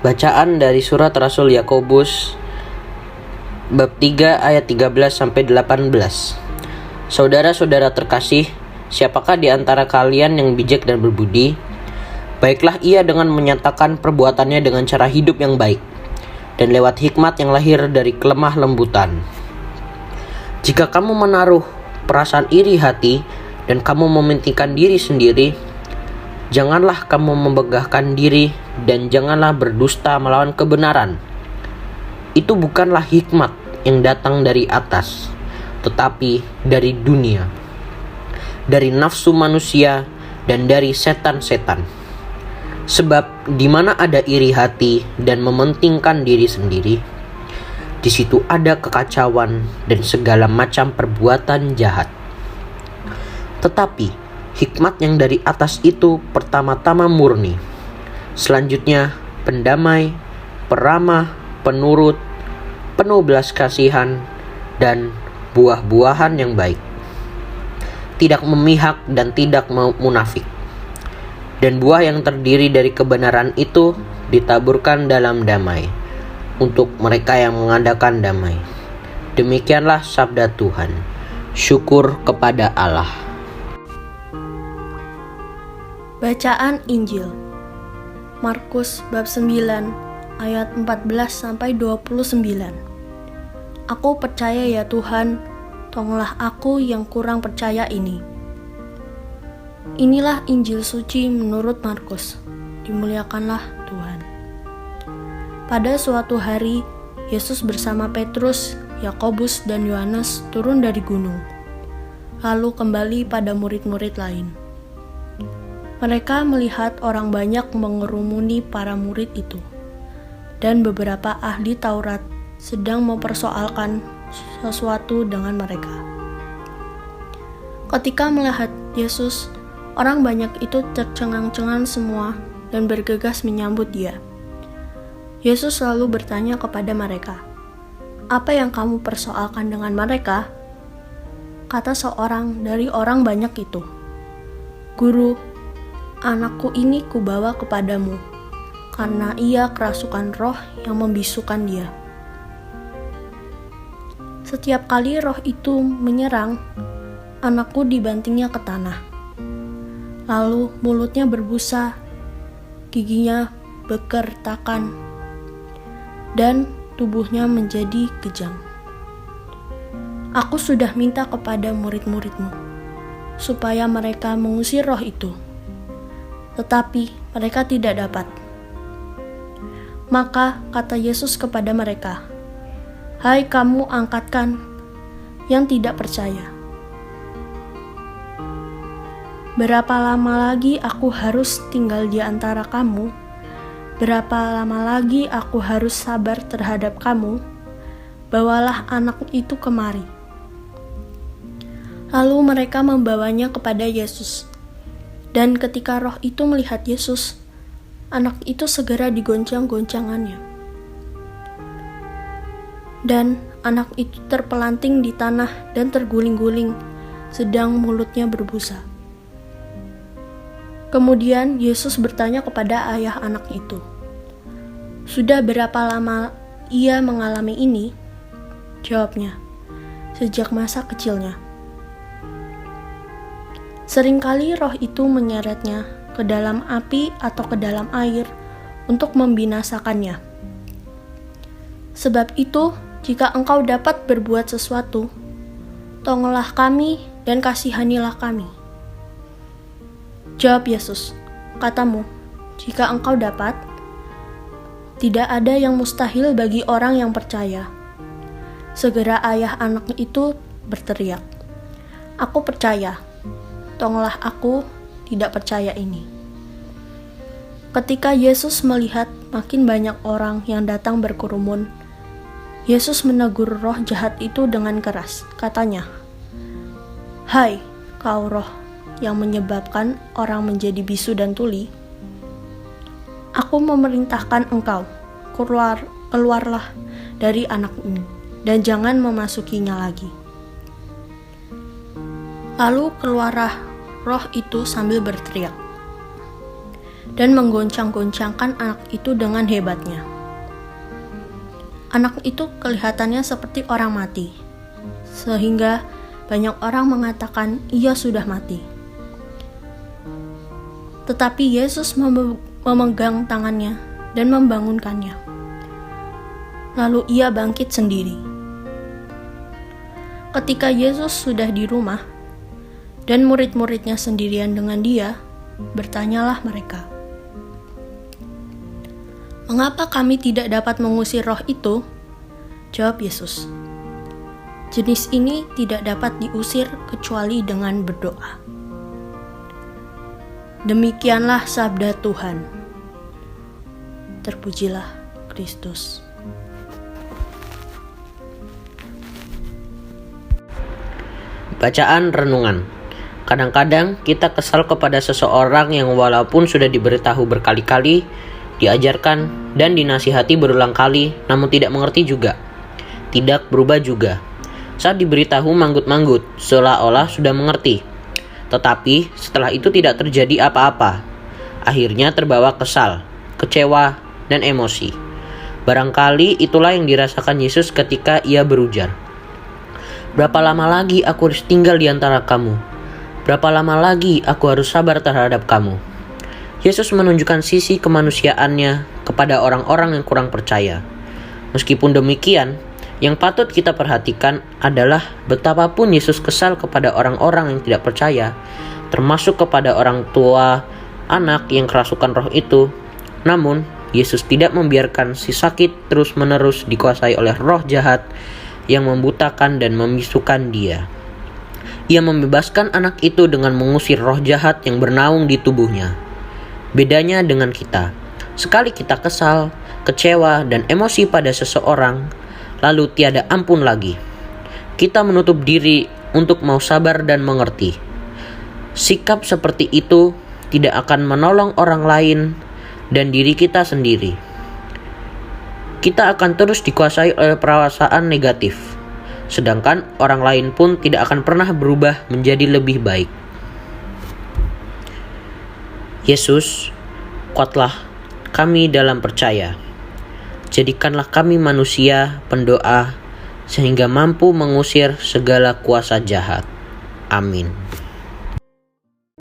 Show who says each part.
Speaker 1: Bacaan dari surat Rasul Yakobus bab 3 ayat 13-18. Saudara-saudara terkasih, siapakah di antara kalian yang bijak dan berbudi? Baiklah ia dengan menyatakan perbuatannya dengan cara hidup yang baik, dan lewat hikmat yang lahir dari kelemah lembutan. Jika kamu menaruh perasaan iri hati, dan kamu mementingkan diri sendiri, janganlah kamu membegahkan diri, dan janganlah berdusta melawan kebenaran. Itu bukanlah hikmat yang datang dari atas, tetapi dari dunia, dari nafsu manusia, dan dari setan-setan. Sebab di mana ada iri hati dan mementingkan diri sendiri, di situ ada kekacauan dan segala macam perbuatan jahat. Tetapi hikmat yang dari atas itu pertama-tama murni, selanjutnya pendamai, peramah, penurut, penuh belas kasihan, dan buah-buahan yang baik, tidak memihak dan tidak munafik. Dan buah yang terdiri dari kebenaran itu ditaburkan dalam damai, untuk mereka yang mengadakan damai. Demikianlah sabda Tuhan. Syukur kepada Allah.
Speaker 2: Bacaan Injil Markus bab 9 ayat 14-29. Aku percaya ya Tuhan, tolonglah aku yang kurang percaya ini. Inilah Injil suci menurut Markus. Dimuliakanlah Tuhan. Pada suatu hari, Yesus bersama Petrus, Yakobus, dan Yohanes turun dari gunung, lalu kembali pada murid-murid lain. Mereka melihat orang banyak mengerumuni para murid itu, dan beberapa ahli Taurat sedang mempersoalkan sesuatu dengan mereka. Ketika melihat Yesus, orang banyak itu tercengang-cengang semua dan bergegas menyambut Dia. Yesus lalu bertanya kepada mereka, "Apa yang kamu persoalkan dengan mereka?" Kata seorang dari orang banyak itu, "Guru, anakku ini kubawa kepadamu, karena ia kerasukan roh yang membisukan dia. Setiap kali roh itu menyerang, anakku dibantingnya ke tanah. Lalu mulutnya berbusa, giginya bergertakan, dan tubuhnya menjadi kejang. Aku sudah minta kepada murid-muridmu, supaya mereka mengusir roh itu, tetapi mereka tidak dapat." Maka kata Yesus kepada mereka, "Hai kamu angkatkan yang tidak percaya. Berapa lama lagi aku harus tinggal di antara kamu? Berapa lama lagi aku harus sabar terhadap kamu? Bawalah anak itu kemari." Lalu mereka membawanya kepada Yesus. Dan ketika roh itu melihat Yesus, anak itu segera digoncang-goncangannya. Dan anak itu terpelanting di tanah dan terguling-guling, sedang mulutnya berbusa. Kemudian Yesus bertanya kepada ayah anak itu, "Sudah berapa lama ia mengalami ini?" Jawabnya, "Sejak masa kecilnya. Seringkali roh itu menyeretnya ke dalam api atau ke dalam air untuk membinasakannya. Sebab itu, jika engkau dapat berbuat sesuatu, tolonglah kami dan kasihanilah kami." Jawab Yesus, "Katamu, jika engkau dapat, tidak ada yang mustahil bagi orang yang percaya." Segera ayah anak itu berteriak, "Aku percaya, tolonglah aku tidak percaya ini." Ketika Yesus melihat makin banyak orang yang datang berkerumun, Yesus menegur roh jahat itu dengan keras. Katanya, "Hai, kau roh yang menyebabkan orang menjadi bisu dan tuli, aku memerintahkan engkau, keluarlah dari anak ini, dan jangan memasukinya lagi." Lalu keluarlah roh itu sambil berteriak. dan menggoncang-goncangkan anak itu dengan hebatnya. Anak itu kelihatannya seperti orang mati, sehingga banyak orang mengatakan ia sudah mati. Tetapi Yesus memegang tangannya dan membangunkannya. Lalu ia bangkit sendiri. Ketika Yesus sudah di rumah, dan murid-muridnya sendirian dengan dia, bertanyalah mereka, "Mengapa kami tidak dapat mengusir roh itu?" Jawab Yesus, "Jenis ini tidak dapat diusir kecuali dengan berdoa." Demikianlah sabda Tuhan. Terpujilah Kristus.
Speaker 1: Bacaan renungan. Kadang-kadang kita kesal kepada seseorang yang walaupun sudah diberitahu berkali-kali, diajarkan, dan dinasihati berulang kali, namun tidak mengerti juga. Tidak berubah juga. Saat diberitahu manggut-manggut, seolah-olah sudah mengerti. Tetapi setelah itu tidak terjadi apa-apa. Akhirnya terbawa kesal, kecewa, dan emosi. Barangkali itulah yang dirasakan Yesus ketika ia berujar, "Berapa lama lagi aku harus tinggal di antara kamu? Berapa lama lagi aku harus sabar terhadap kamu?" Yesus menunjukkan sisi kemanusiaannya kepada orang-orang yang kurang percaya. Meskipun demikian, yang patut kita perhatikan adalah betapapun Yesus kesal kepada orang-orang yang tidak percaya, termasuk kepada orang tua anak yang kerasukan roh itu. Namun, Yesus tidak membiarkan si sakit terus-menerus dikuasai oleh roh jahat yang membutakan dan membisukan dia. Ia membebaskan anak itu dengan mengusir roh jahat yang bernaung di tubuhnya. Bedanya dengan kita, sekali kita kesal, kecewa, dan emosi pada seseorang, lalu tiada ampun lagi. Kita menutup diri untuk mau sabar dan mengerti. Sikap seperti itu tidak akan menolong orang lain dan diri kita sendiri. Kita akan terus dikuasai oleh perasaan negatif, sedangkan orang lain pun tidak akan pernah berubah menjadi lebih baik. Yesus, kuatlah kami dalam percaya. Jadikanlah kami manusia pendoa, sehingga mampu mengusir segala kuasa jahat. Amin.